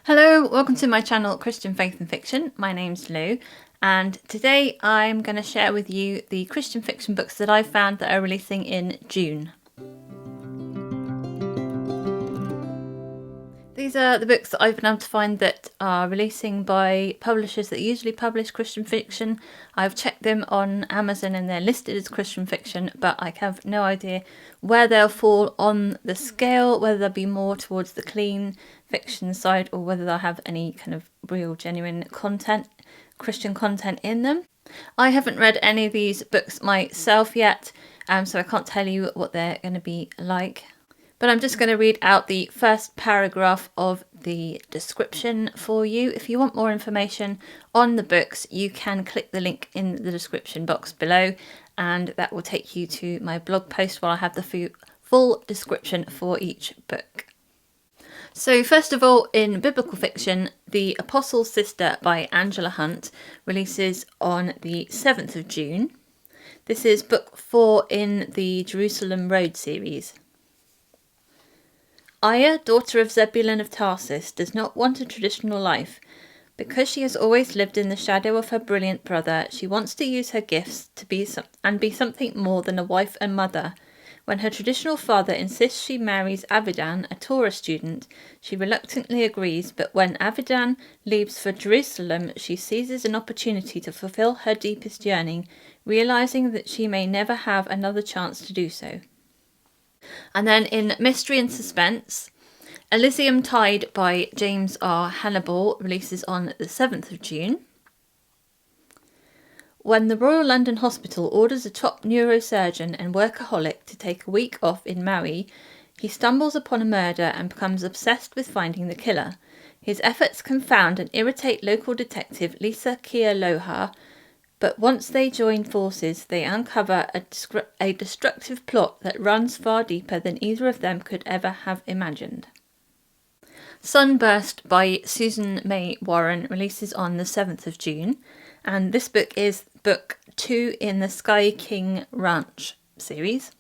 Hello, welcome to my channel Christian Faith and Fiction. My name's Lou, and today I'm going to share with you the Christian fiction books that I've found that are releasing in June. These are the books that I've been able to find that are releasing by publishers that usually publish Christian fiction. I've checked them on Amazon and they're listed as Christian fiction, but I have no idea where they'll fall on the scale, whether they'll be more towards the clean fiction side or whether they'll have any kind of real genuine content, Christian content in them. I haven't read any of these books myself yet, so I can't tell you what they're going to be like. But I'm just going to read out the first paragraph of the description for you. If you want more information on the books, you can click the link in the description box below, and that will take you to my blog post where I have the full description for each book. So first of all, in biblical fiction, The Apostle's Sister by Angela Hunt releases on the 7th of June. This is book 4 in the Jerusalem Road series. Aya, daughter of Zebulun of Tarsus, does not want a traditional life. Because she has always lived in the shadow of her brilliant brother, she wants to use her gifts to be something more than a wife and mother. When her traditional father insists she marries Avidan, a Torah student, she reluctantly agrees, but when Avidan leaves for Jerusalem, she seizes an opportunity to fulfill her deepest yearning, realizing that she may never have another chance to do so. And then in Mystery and Suspense, Elysium Tied by James R. Hannibal releases on the 7th of June. When the Royal London Hospital orders a top neurosurgeon and workaholic to take a week off in Maui, he stumbles upon a murder and becomes obsessed with finding the killer. His efforts confound and irritate local detective Lisa Kealoha, but once they join forces, they uncover a destructive plot that runs far deeper than either of them could ever have imagined. Sunburst by Susan May Warren releases on the 7th of June, and this book is book 2 in the Sky King Ranch series.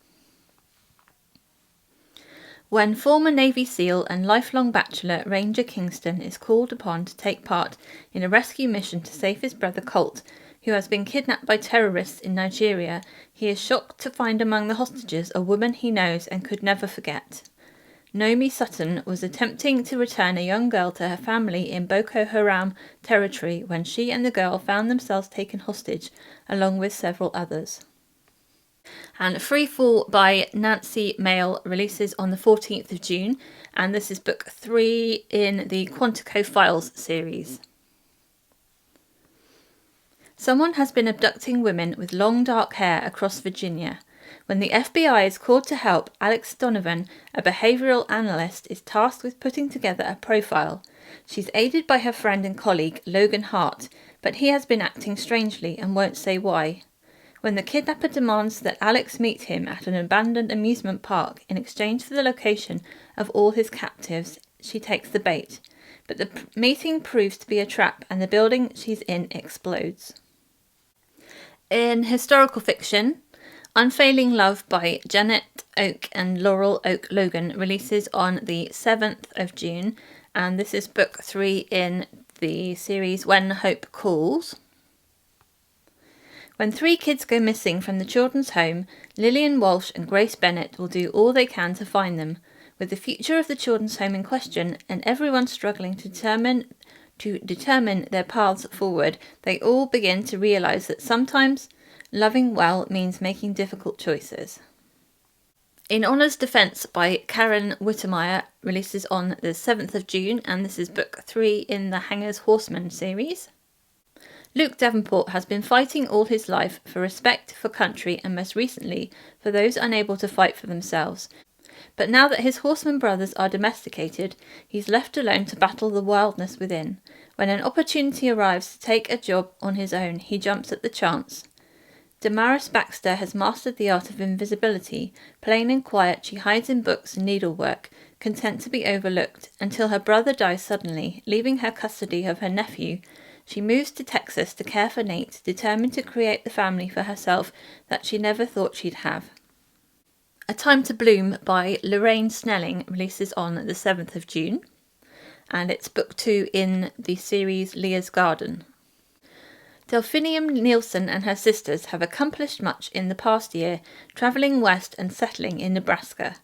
When former Navy SEAL and lifelong bachelor Ranger Kingston is called upon to take part in a rescue mission to save his brother Colt, who has been kidnapped by terrorists in Nigeria, he is shocked to find among the hostages a woman he knows and could never forget. Nomi Sutton was attempting to return a young girl to her family in Boko Haram territory when she and the girl found themselves taken hostage, along with several others. And Freefall by Nancy Mehl releases on the 14th of June, and this is book 3 in the Quantico Files series. Someone has been abducting women with long dark hair across Virginia. When the FBI is called to help, Alex Donovan, a behavioural analyst, is tasked with putting together a profile. She's aided by her friend and colleague, Logan Hart, but he has been acting strangely and won't say why. When the kidnapper demands that Alex meet him at an abandoned amusement park in exchange for the location of all his captives, she takes the bait. But the meeting proves to be a trap and the building she's in explodes. In historical fiction, Unfailing Love by Janette Oak and Laurel Oak Logan releases on the 7th of June, and this is book 3 in the series When Hope Calls. When 3 kids go missing from the children's home, Lillian Walsh and Grace Bennett will do all they can to find them. With the future of the children's home in question and everyone struggling to determine their paths forward, they all begin to realise that sometimes loving well means making difficult choices. In Honour's Defence by Karen Witemeyer releases on the 7th of June, and this is book 3 in the Hangers Horseman series. Luke Davenport has been fighting all his life for respect for country and most recently for those unable to fight for themselves. But now that his horseman brothers are domesticated, he's left alone to battle the wildness within. When an opportunity arrives to take a job on his own, he jumps at the chance. Damaris Baxter has mastered the art of invisibility. Plain and quiet, she hides in books and needlework, content to be overlooked, until her brother dies suddenly, leaving her custody of her nephew. She moves to Texas to care for Nate, determined to create the family for herself that she never thought she'd have. A Time to Bloom by Lauraine Snelling releases on the 7th of June. and it's book 2 in the series Leah's Garden. Delphinium Nielsen and her sisters have accomplished much in the past year, travelling west and settling in Nebraska.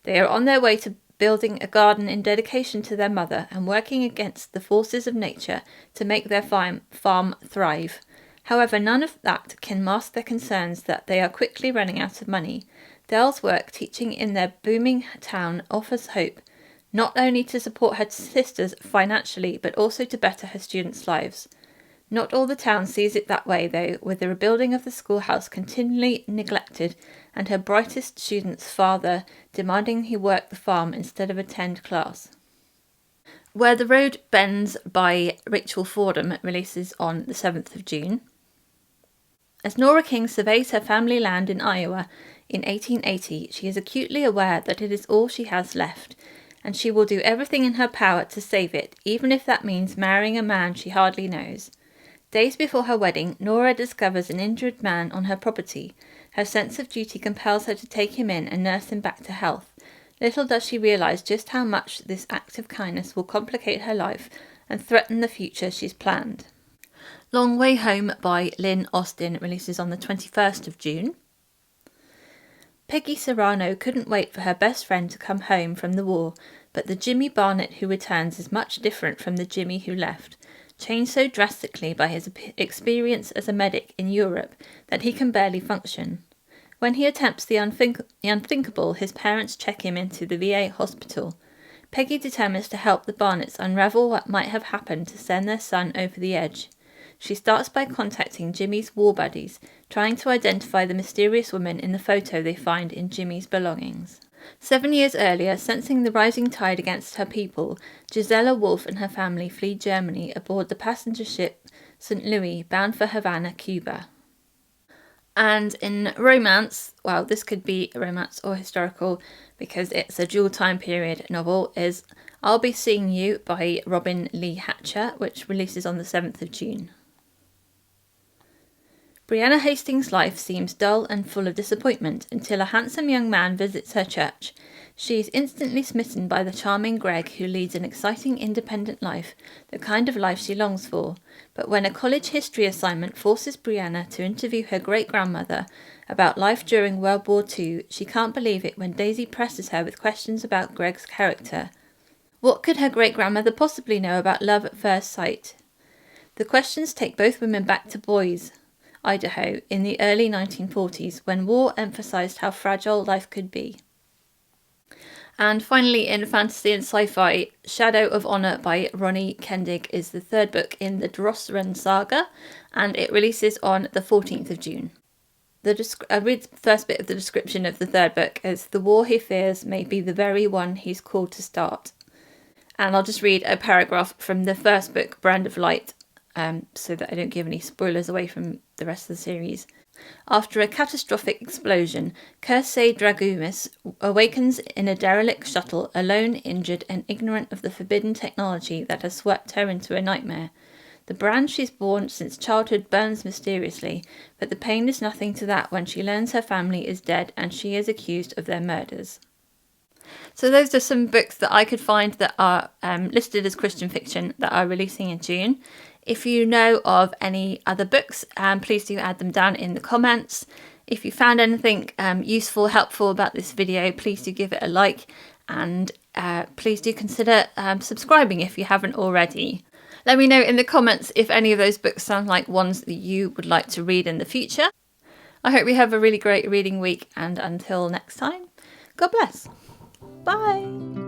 They are on their way to building a garden in dedication to their mother and working against the forces of nature to make their farm thrive. However, none of that can mask their concerns that they are quickly running out of money. Del's work teaching in their booming town offers hope, not only to support her sisters financially, but also to better her students' lives. Not all the town sees it that way, though, with the rebuilding of the schoolhouse continually neglected and her brightest student's father demanding he work the farm instead of attend class. Where the Road Bends by Rachel Fordham releases on the 7th of June. As Nora King surveys her family land in Iowa in 1880, she is acutely aware that it is all she has left, and she will do everything in her power to save it, even if that means marrying a man she hardly knows. Days before her wedding, Nora discovers an injured man on her property. Her sense of duty compels her to take him in and nurse him back to health. Little does she realise just how much this act of kindness will complicate her life and threaten the future she's planned. Long Way Home by Lynn Austin releases on the 21st of June. Peggy Serrano couldn't wait for her best friend to come home from the war, but the Jimmy Barnett who returns is much different from the Jimmy who left, changed so drastically by his experience as a medic in Europe that he can barely function. When he attempts the unthinkable, his parents check him into the VA hospital. Peggy determines to help the Barnetts unravel what might have happened to send their son over the edge. She starts by contacting Jimmy's war buddies, trying to identify the mysterious woman in the photo they find in Jimmy's belongings. 7 years earlier, sensing the rising tide against her people, Gisela Wolfe and her family flee Germany aboard the passenger ship St. Louis, bound for Havana, Cuba. And in romance, well, this could be romance or historical because it's a dual time period novel, is I'll Be Seeing You by Robin Lee Hatcher, which releases on the 7th of June. Brianna Hastings' life seems dull and full of disappointment until a handsome young man visits her church. She is instantly smitten by the charming Greg, who leads an exciting independent life, the kind of life she longs for. But when a college history assignment forces Brianna to interview her great-grandmother about life during World War II, she can't believe it when Daisy presses her with questions about Greg's character. What could her great-grandmother possibly know about love at first sight? The questions take both women back to Boise, Idaho, in the early 1940s, when war emphasised how fragile life could be. And finally, in fantasy and sci-fi, Shadow of Honour by Ronie Kendig is the third book in the Drosren saga, and it releases on the 14th of June. I read the first bit of the description of the third book as the war he fears may be the very one he's called to start. And I'll just read a paragraph from the first book, Brand of Light, so that I don't give any spoilers away from the rest of the series. After a catastrophic explosion, Kersey Dragumis awakens in a derelict shuttle, alone, injured, and ignorant of the forbidden technology that has swept her into a nightmare. The brand she's borne since childhood burns mysteriously, but the pain is nothing to that when she learns her family is dead and she is accused of their murders. So those are some books that I could find that are listed as Christian fiction that are releasing in June. If you know of any other books, please do add them down in the comments. If you found anything useful, helpful about this video, please do give it a like, and please do consider subscribing if you haven't already. Let me know in the comments if any of those books sound like ones that you would like to read in the future. I hope you have a really great reading week, and until next time, God bless. Bye.